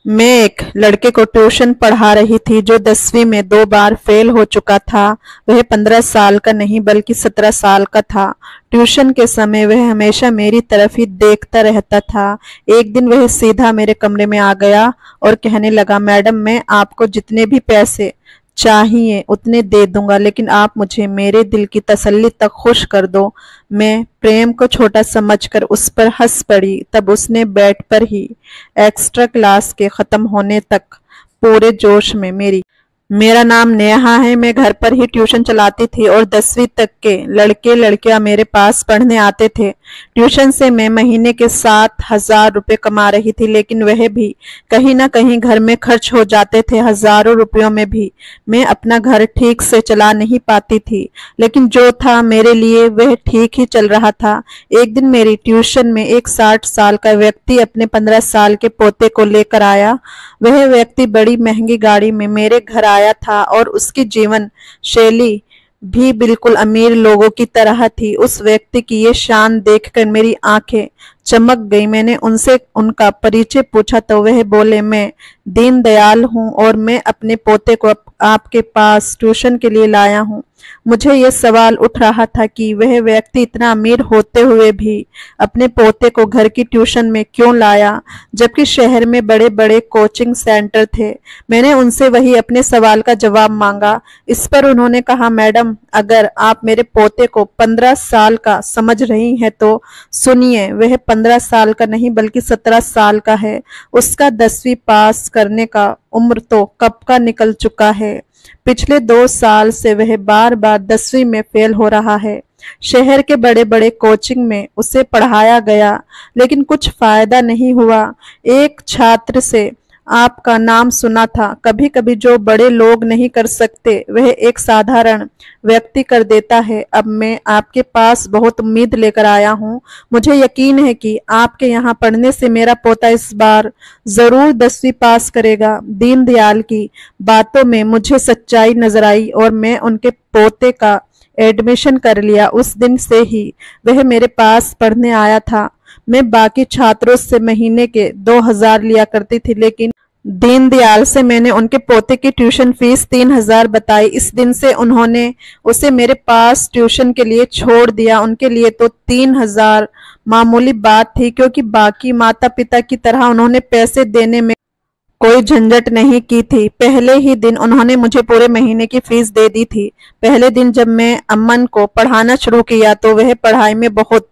मैं एक लड़के को ट्यूशन पढ़ा रही थी जो 10वीं में 2 बार फेल हो चुका था। वह 15 साल का नहीं बल्कि 17 साल का था। ट्यूशन के समय वह हमेशा मेरी तरफ ही देखता रहता था। एक दिन वह सीधा मेरे कमरे में आ गया और कहने लगा, मैडम मैं आपको जितने भी पैसे चाहिए उतने दे दूंगा, लेकिन आप मुझे मेरे दिल की तसल्ली तक खुश कर दो। मैं प्रेम को छोटा समझकर उस पर हंस पड़ी। तब उसने बेड पर ही एक्स्ट्रा क्लास के खत्म होने तक पूरे जोश में मेरा नाम नेहा है, मैं घर पर ही ट्यूशन चलाती थी और 10वीं तक के लड़के लड़कियां मेरे पास पढ़ने आते थे। ट्यूशन से मैं महीने के 7,000 रुपये कमा रही थी, लेकिन वह भी कहीं ना कहीं घर में खर्च हो जाते थे। हजारों रुपयों में भी मैं अपना घर ठीक से चला नहीं पाती थी, लेकिन जो था मेरे लिए वह ठीक ही चल रहा था। एक दिन मेरी ट्यूशन में एक 60 साल का व्यक्ति अपने 15 साल के पोते को लेकर आया। वह व्यक्ति बड़ी महंगी गाड़ी में मेरे घर आया था और उसकी जीवन शैली भी बिल्कुल अमीर लोगों की तरह थी। उस व्यक्ति की ये शान देखकर मेरी आंखें चमक गई। मैंने उनसे उनका परिचय पूछा तो वह बोले, मैं दीनदयाल हूँ और मैं अपने पोते को आपके पास ट्यूशन के लिए लाया हूँ। मुझे ये सवाल उठ रहा था कि वह व्यक्ति इतना अमीर होते हुए भी अपने पोते को घर की ट्यूशन में क्यों लाया, जबकि शहर में बड़े बड़े कोचिंग सेंटर थे। मैंने उनसे वही अपने सवाल का जवाब मांगा। इस पर उन्होंने कहा, मैडम अगर आप मेरे पोते को 15 साल का समझ रही हैं तो सुनिए, वह 15 साल का नहीं बल्कि 17 साल का है। उसका 10वीं पास करने का उम्र तो कब का निकल चुका है। पिछले 2 साल से वह बार बार 10वीं में फेल हो रहा है। शहर के बड़े बड़े कोचिंग में उसे पढ़ाया गया, लेकिन कुछ फायदा नहीं हुआ। एक छात्र से आपका नाम सुना था। कभी कभी जो बड़े लोग नहीं कर सकते वह एक साधारण व्यक्ति कर देता है। अब मैं आपके पास बहुत उम्मीद लेकर आया हूँ। मुझे यकीन है कि आपके यहाँ पढ़ने से मेरा पोता इस बार जरूर 10वीं पास करेगा। दीनदयाल की बातों में मुझे सच्चाई नजर आई और मैं उनके पोते का एडमिशन कर लिया। उस दिन से ही वह मेरे पास पढ़ने आया था। मैं बाकी छात्रों से महीने के 2,000 लिया करती थी, लेकिन दीनदयाल से मैंने उनके पोते की ट्यूशन फीस 3,000 बताई। इस दिन से उन्होंने उसे मेरे पास ट्यूशन के लिए छोड़ दिया। उनके लिए तो 3,000 मामूली बात थी, क्योंकि बाकी माता पिता की तरह उन्होंने पैसे देने में कोई झंझट नहीं की थी। पहले ही दिन उन्होंने मुझे पूरे महीने की फीस दे दी थी। पहले दिन जब मैं अमन को पढ़ाना शुरू किया तो वह पढ़ाई में बहुत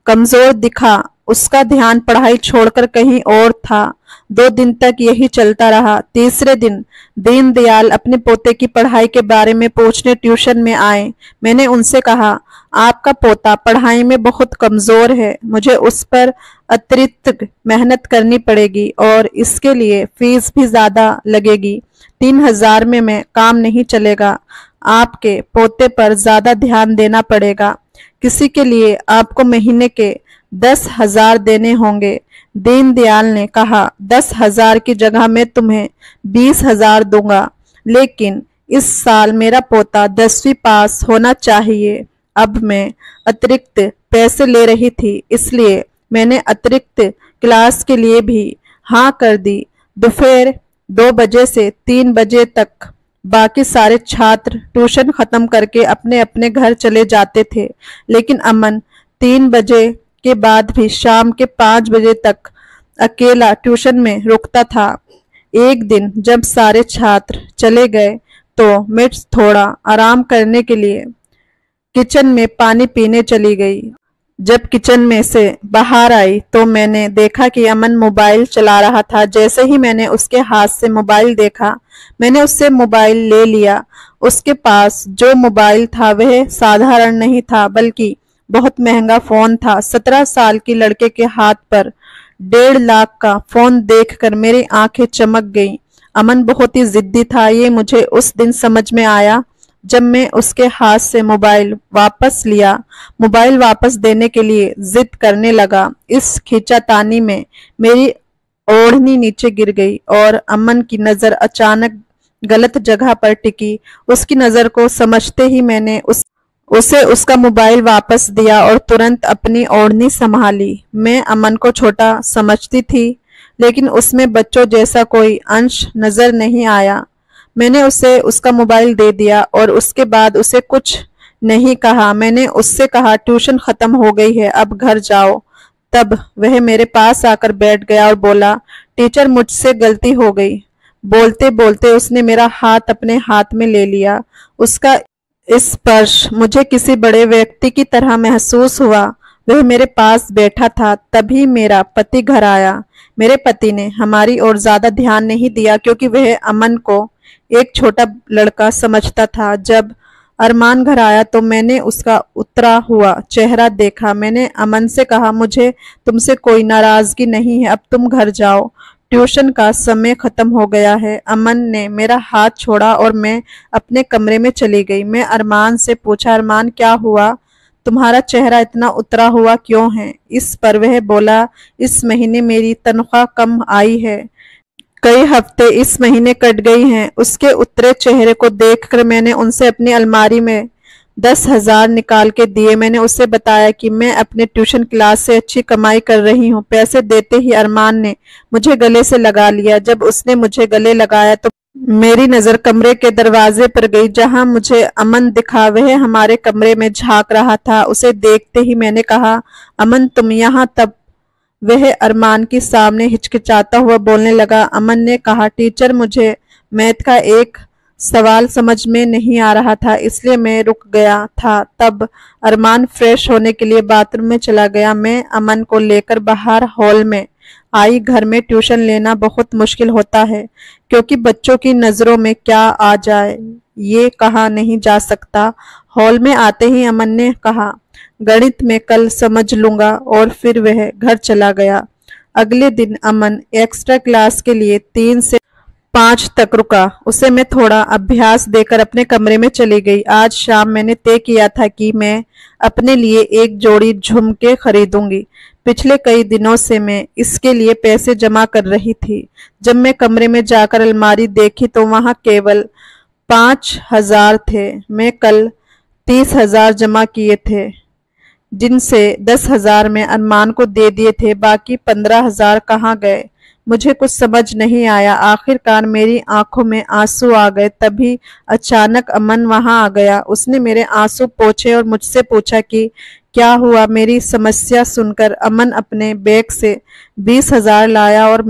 कमजोर दिखा। उसका ध्यान पढ़ाई छोड़कर कहीं और था। 2 दिन तक यही चलता रहा। तीसरे दिन दीनदयाल अपने पोते की पढ़ाई के बारे में पूछने ट्यूशन में आए। मैंने उनसे कहा, आपका पोता पढ़ाई में बहुत कमजोर है, मुझे उस पर अतिरिक्त मेहनत करनी पड़ेगी और इसके लिए फीस भी ज्यादा लगेगी। 3,000 में मैं काम नहीं चलेगा। आपके पोते पर ज्यादा ध्यान देना पड़ेगा। किसी के लिए आपको महीने के 10,000 देने होंगे। दीनदयाल ने कहा, 10,000 की जगह मैं तुम्हें 20,000 दूंगा, लेकिन इस साल मेरा पोता 10वीं पास होना चाहिए। अब मैं अतिरिक्त पैसे ले रही थी, इसलिए मैंने अतिरिक्त क्लास के लिए भी हाँ कर दी। दोपहर 2 बजे से 3 बजे तक बाकी सारे छात्र ट्यूशन खत्म करके अपने अपने घर चले जाते थे, लेकिन अमन 3 बजे के बाद भी शाम के 5 बजे तक अकेला ट्यूशन में रुकता था। एक दिन जब सारे छात्र चले गए तो मैं थोड़ा आराम करने के लिए किचन में पानी पीने चली गई। जब किचन में से बाहर आई तो मैंने देखा कि अमन मोबाइल चला रहा था। जैसे ही मैंने उसके हाथ से मोबाइल देखा, मैंने उससे मोबाइल ले लिया। उसके पास जो मोबाइल था वह साधारण नहीं था बल्कि बहुत महंगा फोन था। 17 साल की लड़के के हाथ पर 1.5 लाख का फोन देखकर मेरी आंखें चमक गईं। अमन बहुत ही जिद्दी था। ये मुझे उस दिन समझ में आया जब मैं उसके हाथ से मोबाइल वापस लिया। मोबाइल वापस देने के लिए जिद करने लगा। इस खींचातानी में मेरी ओढ़नी नीचे गिर गई और अमन की नजर अचानक गलत जगह पर टिकी। उसकी नजर को समझते ही मैंने उसे उसका मोबाइल वापस दिया और तुरंत अपनी ओढ़नी संभाली। मैं अमन को छोटा समझती थी, लेकिन उसमें बच्चों जैसा कोई अंश नजर नहीं आया। मैंने उसे उसका मोबाइल दे दिया और उसके बाद उसे कुछ नहीं कहा। मैंने उससे कहा, ट्यूशन खत्म हो गई है, अब घर जाओ। तब वह मेरे पास आकर बैठ गया और बोला, टीचर मुझसे गलती हो गई। बोलते बोलते उसने मेरा हाथ अपने हाथ में ले लिया। उसका स्पर्श मुझे किसी बड़े व्यक्ति की तरह महसूस हुआ। वह मेरे पास बैठा था। तभी मेरा पति घर आया। मेरे पति ने हमारी ओर ज्यादा ध्यान नहीं दिया क्योंकि वह अमन को एक छोटा लड़का समझता था। जब अरमान घर आया तो मैंने उसका उतरा हुआ चेहरा देखा। मैंने अमन से कहा, मुझे तुमसे कोई नाराजगी नहीं है, अब तुम घर जाओ, ट्यूशन का समय खत्म हो गया है। अमन ने मेरा हाथ छोड़ा और मैं अपने कमरे में चली गई। मैं अरमान से पूछा, अरमान क्या हुआ, तुम्हारा चेहरा इतना उतरा हुआ क्यों है? इस पर वह बोला, इस महीने मेरी तनख्वाह कम आई है, कई हफ्ते इस महीने कट गई हैं। उसके उतरे चेहरे को देखकर मैंने उनसे अपनी अलमारी में 10,000 निकाल के दिए। मैंने उसे बताया कि मैं अपने ट्यूशन क्लास से अच्छी कमाई कर रही हूँ। पैसे देते ही अरमान ने मुझे गले से लगा लिया। जब उसने मुझे गले लगाया तो मेरी नजर कमरे के दरवाजे पर गई जहां मुझे अमन दिखा। वह हमारे कमरे में झांक रहा था। उसे देखते ही मैंने कहा, अमन तुम यहाँ? तब वह अरमान के सामने हिचकिचाता हुआ बोलने लगा। अमन ने कहा, टीचर मुझे मैथ का एक सवाल समझ में नहीं आ रहा था, इसलिए मैं रुक गया था। तब अरमान फ्रेश होने के लिए बाथरूम में चला गया। मैं अमन को लेकर बाहर हॉल में आई। घर में ट्यूशन लेना बहुत मुश्किल होता है क्योंकि बच्चों की नजरों में क्या आ जाए ये कहा नहीं जा सकता। हॉल में आते ही अमन ने कहा, गणित में कल समझ लूंगा, और फिर वह घर चला गया। अगले दिन अमन एक्स्ट्रा क्लास के लिए 3 से 5 तक रुका। उसे मैं थोड़ा अभ्यास देकर अपने कमरे में चली गई। आज शाम मैंने तय किया था कि मैं अपने लिए एक जोड़ी झुमके खरीदूंगी। पिछले कई दिनों से मैं इसके लिए पैसे जमा कर रही थी। जब मैं कमरे में जाकर अलमारी देखी तो वहां केवल 5,000 थे। मैं कल 30,000 जमा किए थे, जिनसे 10,000 में अरमान को दे दिए थे। बाकी 15,000 कहाँ गए? मुझे कुछ समझ नहीं आया। आखिरकार मेरी आंखों में आंसू आ गए। तभी अचानक अमन वहां आ गया। उसने मेरे आंसू पोंछे और मुझसे पूछा कि क्या हुआ। मेरी समस्या सुनकर अमन अपने बैग से 20,000 लाया और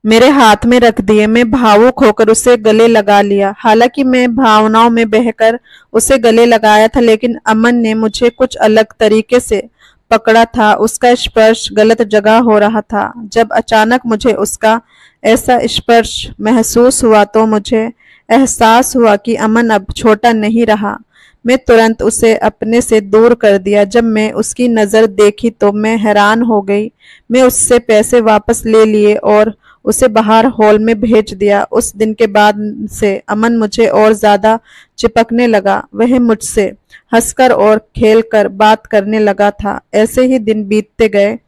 मेरे हाथ में रख दिए। मैं भावुक होकर उसे गले लगा लिया। हालांकि मैं भावनाओं में बहकर उसे गले लगाया था, लेकिन अमन ने मुझे कुछ अलग तरीके से पकड़ा था। उसका स्पर्श गलत जगह हो रहा था। जब अचानक मुझे उसका ऐसा स्पर्श महसूस हुआ तो मुझे एहसास हुआ कि अमन अब छोटा नहीं रहा। मैं तुरंत उसे अपने से दूर कर दिया। जब मैं उसकी नज़र देखी तो मैं हैरान हो गई। मैं उससे पैसे वापस ले लिए और उसे बाहर हॉल में भेज दिया। उस दिन के बाद से अमन मुझे और ज्यादा चिपकने लगा। वह मुझसे हंसकर और खेलकर बात करने लगा था। ऐसे ही दिन बीतते गए।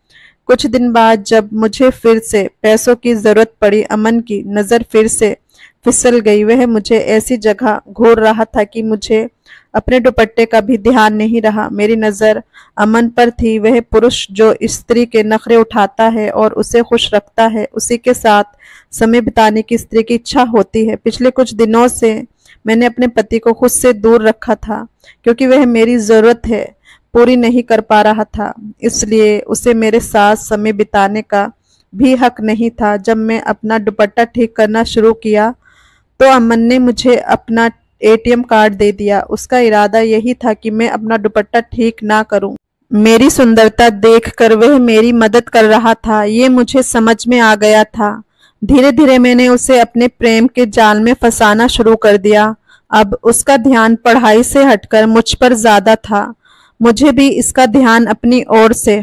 कुछ दिन बाद जब मुझे फिर से पैसों की जरूरत पड़ी, अमन की नजर फिर से फिसल गई। वह मुझे ऐसी जगह घूर रहा था कि मुझे अपने दुपट्टे का भी ध्यान नहीं रहा। मेरी नजर अमन पर थी। वह पुरुष जो स्त्री के नखरे उठाता है और उसे खुश रखता है, उसी के साथ समय बिताने की स्त्री की इच्छा होती है। पिछले कुछ दिनों से मैंने अपने पति को खुद से दूर रखा था क्योंकि वह मेरी जरूरत है पूरी नहीं कर पा रहा था, इसलिए उसे मेरे साथ समय बिताने का भी हक नहीं था। जब मैं अपना दुपट्टा ठीक करना शुरू किया तो अमन ने मुझे अपना एटीएम कार्ड दे दिया। उसका इरादा यही था कि मैं अपना दुपट्टा ठीक ना करूं। मेरी सुंदरता देखकर वह मेरी मदद कर रहा था, ये मुझे समझ में आ गया था। धीरे धीरे मैंने उसे अपने प्रेम के जाल में फंसाना शुरू कर दिया। अब उसका ध्यान पढ़ाई से हटकर मुझ पर ज्यादा था। मुझे भी इसका ध्यान अपनी ओर से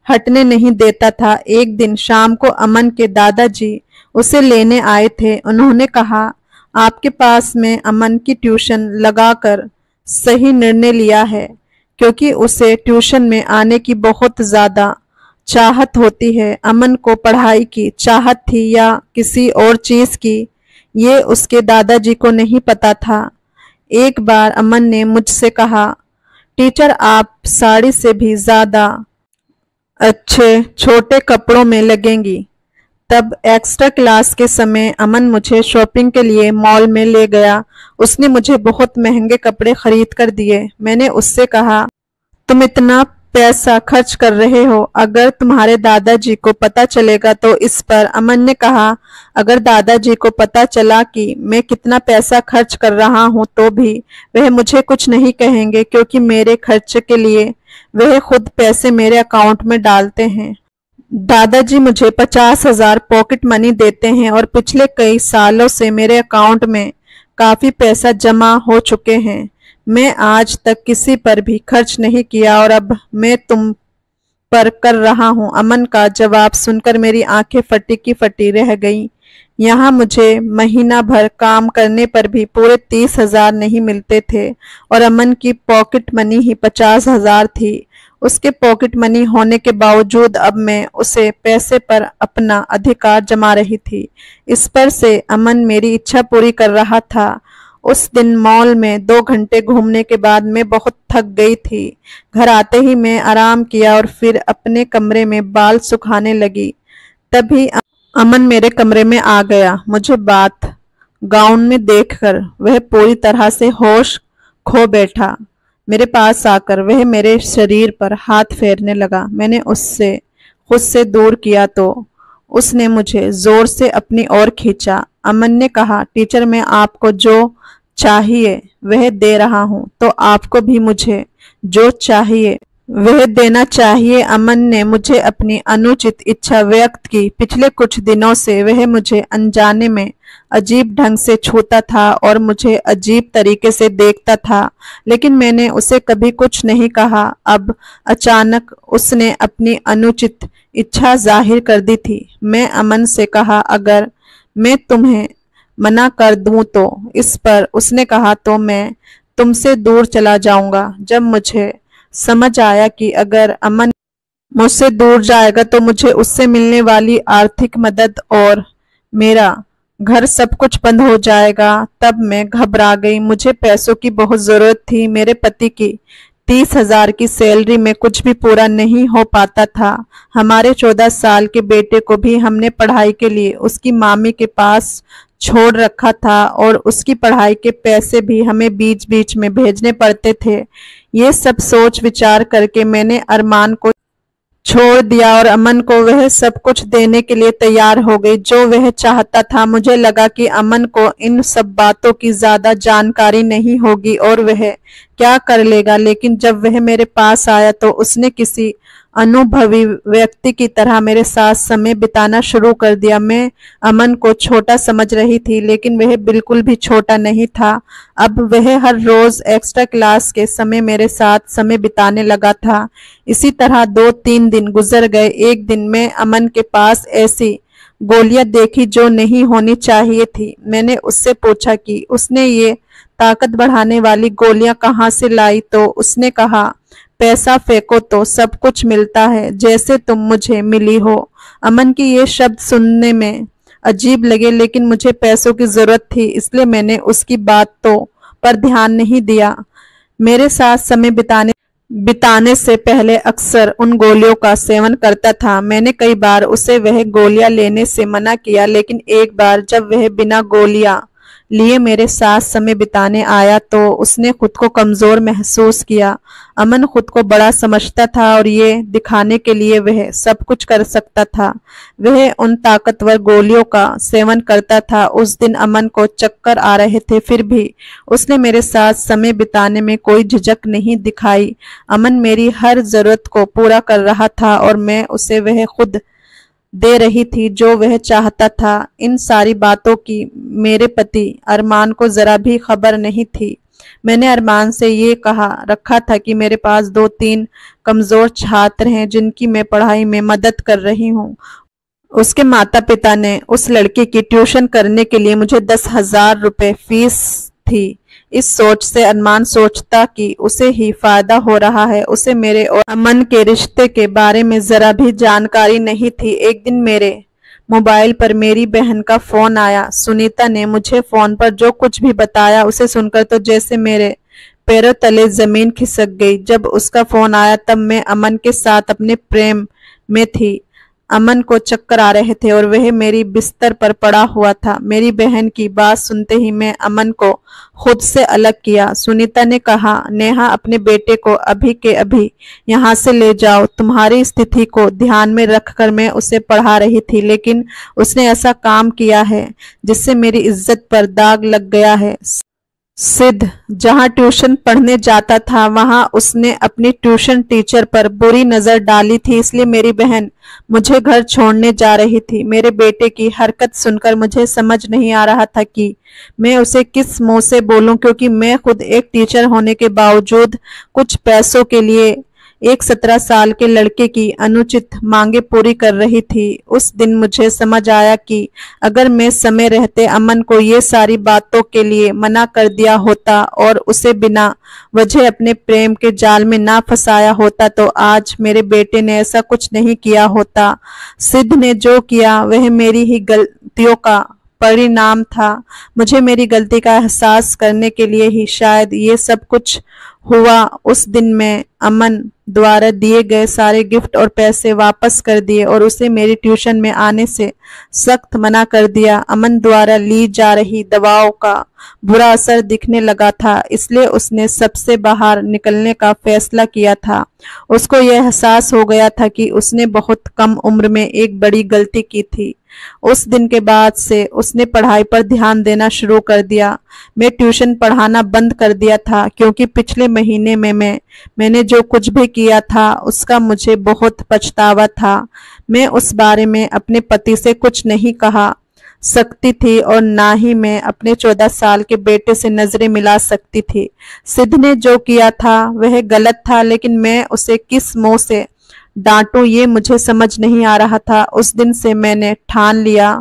हटने नहीं देता था। एक दिन शाम को अमन के दादाजी उसे लेने आए थे। उन्होंने कहा, आपके पास में अमन की ट्यूशन लगाकर सही निर्णय लिया है, क्योंकि उसे ट्यूशन में आने की बहुत ज्यादा चाहत होती है। अमन को पढ़ाई की चाहत थी या किसी और चीज की, ये उसके दादाजी को नहीं पता था। एक बार अमन ने मुझसे कहा, टीचर आप साड़ी से भी ज्यादा अच्छे छोटे कपड़ों में लगेंगी। तब एक्स्ट्रा क्लास के समय अमन मुझे शॉपिंग के लिए मॉल में ले गया। उसने मुझे बहुत महंगे कपड़े खरीद कर दिए। मैंने उससे कहा, तुम इतना पैसा खर्च कर रहे हो, अगर तुम्हारे दादाजी को पता चलेगा तो इस पर। अमन ने कहा, अगर दादाजी को पता चला कि मैं कितना पैसा खर्च कर रहा हूँ तो भी वह मुझे कुछ नहीं कहेंगे, क्योंकि मेरे खर्च के लिए वह खुद पैसे मेरे अकाउंट में डालते हैं। दादाजी मुझे 50,000 पॉकेट मनी देते हैं और पिछले कई सालों से मेरे अकाउंट में काफी पैसा जमा हो चुके हैं। मैं आज तक किसी पर भी खर्च नहीं किया और अब मैं तुम पर कर रहा हूँ। अमन का जवाब सुनकर मेरी आंखें फटी की फटी रह गईं। यहाँ मुझे महीना भर काम करने पर भी पूरे 30,000 नहीं मिलते थे और अमन की पॉकेट मनी ही 50,000 थी। उसके पॉकेट मनी होने के बावजूद अब मैं उसे पैसे पर अपना अधिकार जमा रही थी। इस पर से अमन मेरी इच्छा पूरी कर रहा था। उस दिन मॉल में 2 घंटे घूमने के बाद मैं बहुत थक गई थी। घर आते ही मैं आराम किया और फिर अपने कमरे में बाल सुखाने लगी। तभी अमन मेरे कमरे में आ गया। मुझे बात गाउन में देखकर वह पूरी तरह से होश खो बैठा। मेरे पास आकर वह मेरे शरीर पर हाथ फेरने लगा। मैंने उससे खुद से दूर किया तो उसने मुझे जोर से अपनी ओर खींचा। अमन ने कहा, टीचर, मैं आपको जो चाहिए वह दे रहा हूँ, तो आपको भी मुझे जो चाहिए वह देना चाहिए। अमन ने मुझे अपनी अनुचित इच्छा व्यक्त की। पिछले कुछ दिनों से वह मुझे अनजाने में अजीब ढंग से छूता था और मुझे अजीब तरीके से देखता था, लेकिन मैंने उसे कभी कुछ नहीं कहा। अब अचानक उसने अपनी अनुचित इच्छा जाहिर कर दी थी। मैं अमन से कहा, अगर मैं तुम्हें मना कर दूं तो। इस पर उसने कहा, तो मैं तुमसे दूर चला जाऊंगा। जब मुझे समझ आया कि अगर अमन मुझसे दूर जाएगा तो मुझे उससे मिलने वाली आर्थिक मदद और मेरा घर सब कुछ बंद हो जाएगा, तब मैं घबरा गई। मुझे पैसों की बहुत जरूरत थी। मेरे पति की 30,000 की सैलरी में कुछ भी पूरा नहीं हो पाता था। हमारे 14 साल के बेटे को भी हमने पढ़ाई के लिए उसकी मामी के पास छोड़ रखा था और उसकी पढ़ाई के पैसे भी हमें बीच बीच में भेजने पड़ते थे। ये सब सोच विचार करके मैंने अरमान को छोड़ दिया और अमन को वह सब कुछ देने के लिए तैयार हो गई जो वह चाहता था। मुझे लगा कि अमन को इन सब बातों की ज्यादा जानकारी नहीं होगी और वह क्या कर लेगा, लेकिन जब वह मेरे पास आया तो उसने किसी अनुभवी व्यक्ति की तरह मेरे साथ समय बिताना शुरू कर दिया। मैं अमन को छोटा समझ रही थी, लेकिन वह बिल्कुल भी छोटा नहीं था। अब वह हर रोज एक्स्ट्रा क्लास के समय मेरे साथ समय बिताने लगा था। इसी तरह 2-3 दिन गुजर गए। एक दिन मैं अमन के पास ऐसी गोलियां देखी जो नहीं होनी चाहिए थी। मैंने उससे पूछा कि उसने ये ताकत बढ़ाने वाली गोलियां कहाँ से लाई, तो उसने कहा, पैसा फेंको तो सब कुछ मिलता है, जैसे तुम मुझे मिली हो। अमन की ये शब्द सुनने में अजीब लगे, लेकिन मुझे पैसों की जरूरत थी, इसलिए मैंने उसकी बातों पर ध्यान नहीं दिया। मेरे साथ समय बिताने से पहले अक्सर उन गोलियों का सेवन करता था। मैंने कई बार उसे वह गोलियां लेने से मना किया, लेकिन एक बार जब वह बिना गोलियां लिए मेरे साथ समय बिताने आया तो उसने खुद को कमजोर महसूस किया। अमन खुद को बड़ा समझता था और ये दिखाने के लिए वह सब कुछ कर सकता था। वह उन ताकतवर गोलियों का सेवन करता था। उस दिन अमन को चक्कर आ रहे थे, फिर भी उसने मेरे साथ समय बिताने में कोई झिझक नहीं दिखाई। अमन मेरी हर जरूरत को पूरा कर रहा था और मैं उसे वह खुद दे रही थी जो वह चाहता था। इन सारी बातों की मेरे पति अरमान को जरा भी खबर नहीं थी। मैंने अरमान से ये कहा रखा था कि मेरे पास 2-3 कमजोर छात्र हैं जिनकी मैं पढ़ाई में मदद कर रही हूँ। उसके माता पिता ने उस लड़के की ट्यूशन करने के लिए मुझे 10,000 रुपए फीस थी। इस सोच से अरमान सोचता कि उसे ही फायदा हो रहा है। उसे मेरे और अमन के रिश्ते के बारे में जरा भी जानकारी नहीं थी। एक दिन मेरे मोबाइल पर मेरी बहन का फोन आया। सुनीता ने मुझे फोन पर जो कुछ भी बताया उसे सुनकर तो जैसे मेरे पैरों तले जमीन खिसक गई। जब उसका फोन आया तब मैं अमन के साथ अपने प्रेम में थी। अमन को चक्कर आ रहे थे और वह मेरी बिस्तर पर पड़ा हुआ था। मेरी बहन की बात सुनते ही मैं अमन को खुद से अलग किया। सुनीता ने कहा, नेहा अपने बेटे को अभी के अभी यहाँ से ले जाओ। तुम्हारी स्थिति को ध्यान में रखकर मैं उसे पढ़ा रही थी, लेकिन उसने ऐसा काम किया है जिससे मेरी इज्जत पर दाग लग गया है। सिद्ध जहां ट्यूशन पढ़ने जाता था वहां उसने अपनी ट्यूशन टीचर पर बुरी नजर डाली थी, इसलिए मेरी बहन मुझे घर छोड़ने जा रही थी। मेरे बेटे की हरकत सुनकर मुझे समझ नहीं आ रहा था कि मैं उसे किस मुंह से बोलूं, क्योंकि मैं खुद एक टीचर होने के बावजूद कुछ पैसों के लिए एक 17 साल के लड़के की अनुचित मांगे पूरी कर रही थी। उस दिन मुझे समझ आया कि अगर मैं समय रहते अमन को ये सारी बातों के लिए मना कर दिया होता और उसे बिना वजह अपने प्रेम के जाल में ना फंसाया होता तो आज मेरे बेटे ने ऐसा कुछ नहीं किया होता। सिद्ध ने जो किया वह मेरी ही गलतियों का परिणाम था। मुझे मेरी गलती का एहसास करने के लिए ही शायद ये सब कुछ हुआ। उस दिन मैं अमन द्वारा दिए गए सारे गिफ्ट और पैसे वापस कर दिए और उसे मेरी ट्यूशन में आने से सख्त मना कर दिया। अमन द्वारा ली जा रही दवाओं का बुरा असर दिखने लगा था, इसलिए उसने सबसे बाहर निकलने का फैसला किया था। उसको यह एहसास हो गया था कि उसने बहुत कम उम्र में एक बड़ी गलती की थी। उस दिन के बाद से उसने पढ़ाई पर ध्यान देना शुरू कर दिया। मैं ट्यूशन पढ़ाना बंद कर दिया था क्योंकि पिछले महीने में मैंने जो कुछ भी किया था उसका मुझे बहुत पछतावा था। मैं उस बारे में अपने पति से कुछ नहीं कहा सकती थी और ना ही मैं अपने 14 साल के बेटे से नजरें मिला सकती थी। सिद्ध ने जो किया था वह गलत था, लेकिन मैं उसे किस मुंह से डांटूं ये मुझे समझ नहीं आ रहा था। उस दिन से मैंने ठान लिया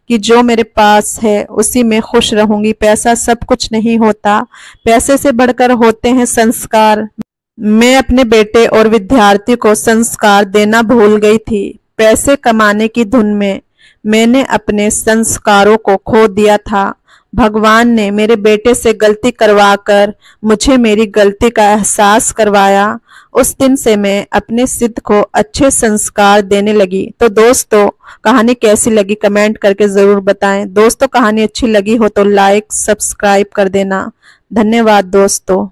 कि जो मेरे पास है उसी में खुश रहूंगी। पैसा सब कुछ नहीं होता, पैसे से बढ़कर होते हैं संस्कार। मैं अपने बेटे और विद्यार्थी को संस्कार देना भूल गई थी। पैसे कमाने की धुन में मैंने अपने संस्कारों को खो दिया था। भगवान ने मेरे बेटे से गलती करवाकर मुझे मेरी गलती का एहसास करवाया। उस दिन से मैं अपने सिद्ध को अच्छे संस्कार देने लगी। तो दोस्तों, कहानी कैसी लगी कमेंट करके जरूर बताएं। दोस्तों, कहानी अच्छी लगी हो तो लाइक सब्सक्राइब कर देना। धन्यवाद दोस्तों।